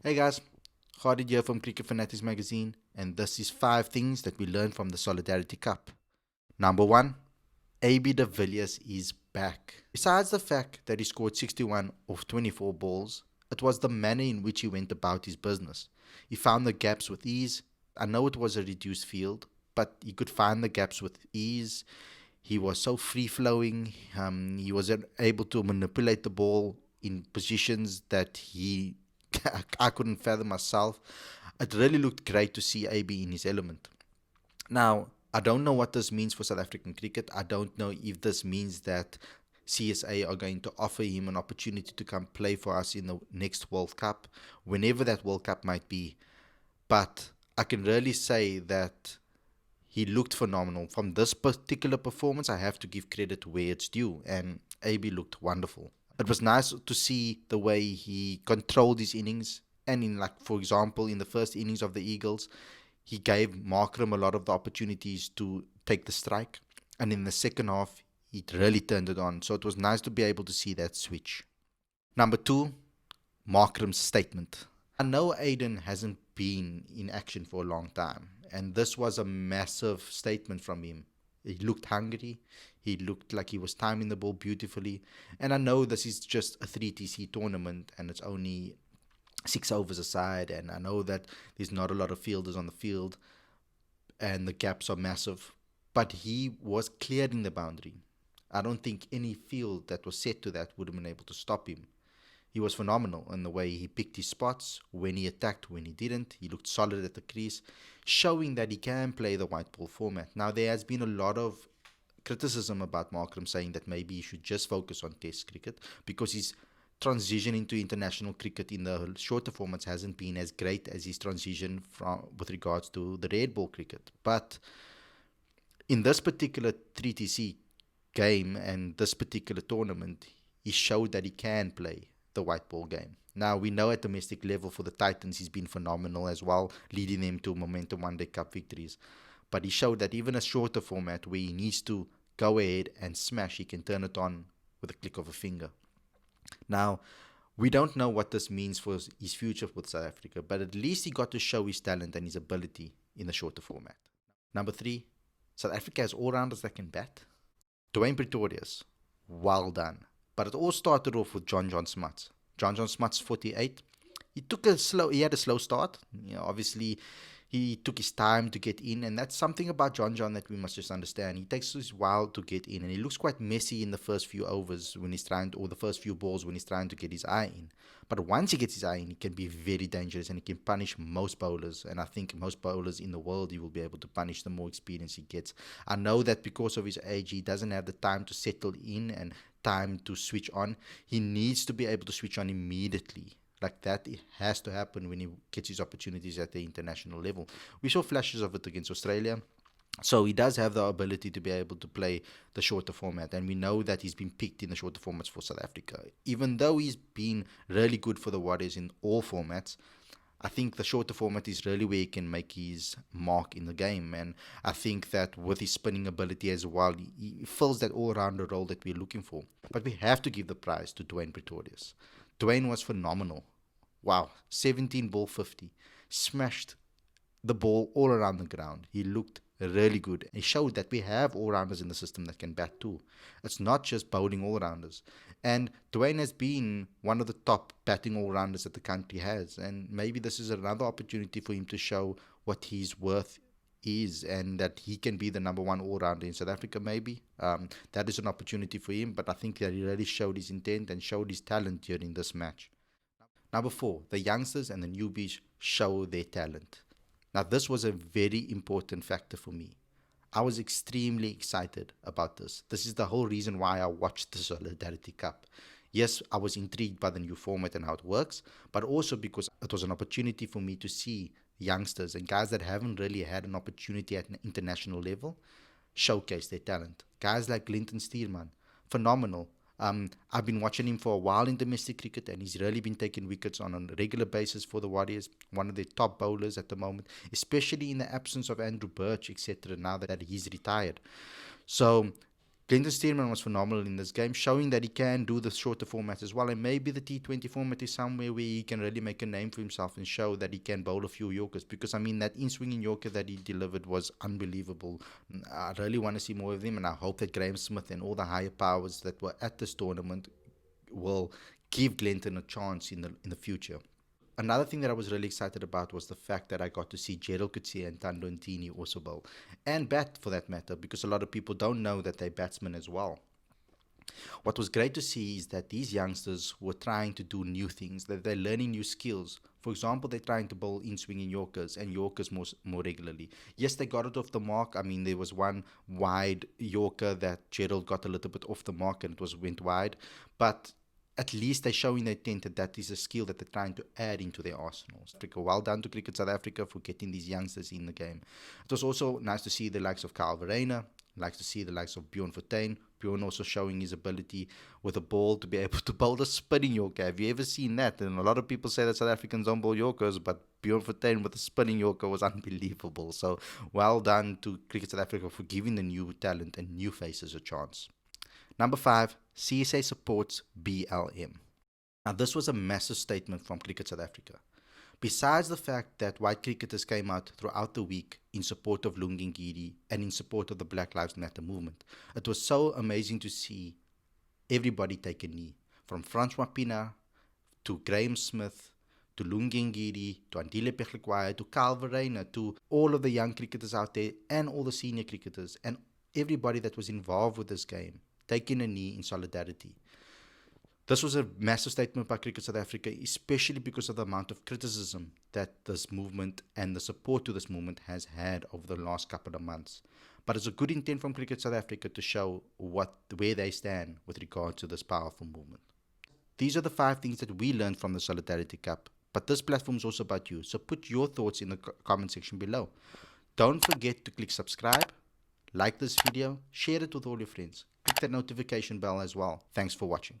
Hey guys, Khalid here from Cricket Fanatics magazine, and this is 5 things that we learned from the Solidarity Cup. Number 1, AB de Villiers is back. Besides the fact that he scored 61 off 24 balls, it was the manner in which he went about his business. He found the gaps with ease. I know it was a reduced field, but he could find the gaps with ease. He was so free flowing. He was able to manipulate the ball in positions that I couldn't fathom myself. It really looked great to see AB in his element. Now, I don't know what this means for South African cricket. I don't know if this means that CSA are going to offer him an opportunity to come play for us in the next World Cup, whenever that World Cup might be. But I can really say that he looked phenomenal. From this particular performance, I have to give credit where it's due, and AB looked wonderful. It was nice to see the way he controlled his innings. And in, like, for example, in the first innings of the Eagles, he gave Makram a lot of the opportunities to take the strike. And in the second half, he really turned it on. So it was nice to be able to see that switch. Number 2, Markram's statement. I know Aiden hasn't been in action for a long time, and this was a massive statement from him. He looked hungry. He looked like he was timing the ball beautifully. And I know this is just a 3TC tournament and it's only 6 overs aside. And I know that there's not a lot of fielders on the field and the gaps are massive. But he was clearing the boundary. I don't think any field that was set to that would have been able to stop him. He was phenomenal in the way he picked his spots, when he attacked, when he didn't. He looked solid at the crease, showing that he can play the white ball format. Now, there has been a lot of criticism about Makram saying that maybe he should just focus on Test cricket because his transition into international cricket in the shorter formats hasn't been as great as his transition with regards to the red ball cricket. But in this particular 3TC game and this particular tournament, he showed that he can play the white ball game. Now, we know at domestic level for the Titans, he's been phenomenal as well, leading them to momentum one day cup victories. But he showed that even a shorter format where he needs to go ahead and smash, he can turn it on with a click of a finger. Now, we don't know what this means for his future with South Africa, but at least he got to show his talent and his ability in the shorter format. Number 3, South Africa has all-rounders that can bat. Dwayne Pretorius, well done. But it all started off with John Smuts. John Smuts, 48. He had a slow start. Obviously, he took his time to get in, and that's something about John that we must just understand. He takes his while to get in, and he looks quite messy in the first few overs when he's trying to, or the first few balls when he's trying to get his eye in. But once he gets his eye in, he can be very dangerous, and he can punish most bowlers. And I think most bowlers in the world, he will be able to punish the more experience he gets. I know that because of his age, he doesn't have the time to settle in and time to switch on. He needs to be able to switch on immediately. Like that, it has to happen when he gets his opportunities at the international level. We saw flashes of it against Australia. So he does have the ability to be able to play the shorter format. And we know that he's been picked in the shorter formats for South Africa. Even though he's been really good for the Warriors in all formats, I think the shorter format is really where he can make his mark in the game. And I think that with his spinning ability as well, he fills that all-rounder role that we're looking for. But we have to give the prize to Dwayne Pretorius. Dwayne was phenomenal. Wow, 17 ball 50. Smashed the ball all around the ground. He looked really good. He showed that we have all-rounders in the system that can bat too. It's not just bowling all-rounders. And Dwayne has been one of the top batting all-rounders that the country has. And maybe this is another opportunity for him to show what his worth is and that he can be the number one all-rounder in South Africa maybe. That is an opportunity for him, but I think that he really showed his intent and showed his talent during this match. Number 4, the youngsters and the newbies show their talent. Now, this was a very important factor for me. I was extremely excited about this. This is the whole reason why I watched the Solidarity Cup. Yes, I was intrigued by the new format and how it works, but also because it was an opportunity for me to see youngsters and guys that haven't really had an opportunity at an international level showcase their talent. Guys like Linton Stearman, phenomenal. I've been watching him for a while in domestic cricket, and he's really been taking wickets on a regular basis for the Warriors. One of their top bowlers at the moment, especially in the absence of Andrew Birch, etc. Now that he's retired. So Glenton Stearman was phenomenal in this game, showing that he can do the shorter format as well. And maybe the T20 format is somewhere where he can really make a name for himself and show that he can bowl a few Yorkers. Because, I mean, that in-swinging Yorker that he delivered was unbelievable. I really want to see more of him, and I hope that Graham Smith and all the higher powers that were at this tournament will give Glenton a chance in the future. Another thing that I was really excited about was the fact that I got to see Gerald Coetzee and Thando Ntini also bowl, and bat for that matter, because a lot of people don't know that they're batsmen as well. What was great to see is that these youngsters were trying to do new things, that they're learning new skills. For example, they're trying to bowl in-swinging Yorkers and Yorkers more regularly. Yes, they got it off the mark. I mean, there was one wide Yorker that Gerald got a little bit off the mark and went wide, but at least they're showing their intent that that is a skill that they're trying to add into their arsenals. Well done to Cricket South Africa for getting these youngsters in the game. It was also nice to see the likes of Kyle Verreynne, nice to see the likes of Bjorn Fortuin. Bjorn also showing his ability with a ball to be able to bowl a spinning Yorker. Have you ever seen that? And a lot of people say that South Africans don't bowl Yorkers, but Bjorn Fortuin with a spinning Yorker was unbelievable. So well done to Cricket South Africa for giving the new talent and new faces a chance. Number 5, CSA Supports BLM. Now, this was a massive statement from Cricket South Africa. Besides the fact that white cricketers came out throughout the week in support of Lungi Ngidi and in support of the Black Lives Matter movement, it was so amazing to see everybody take a knee. From Francois Pienaar to Graham Smith to Lungi Ngidi to Andile Pechlikwaya to Kyle Verreynne to all of the young cricketers out there and all the senior cricketers and everybody that was involved with this game taking a knee in solidarity. This was a massive statement by Cricket South Africa, especially because of the amount of criticism that this movement and the support to this movement has had over the last couple of months. But it's a good intent from Cricket South Africa to show where they stand with regard to this powerful movement. These are the 5 things that we learned from the Solidarity Cup, but this platform is also about you, so put your thoughts in the comment section below. Don't forget to click subscribe, like this video, share it with all your friends. Click that notification bell as well. Thanks for watching.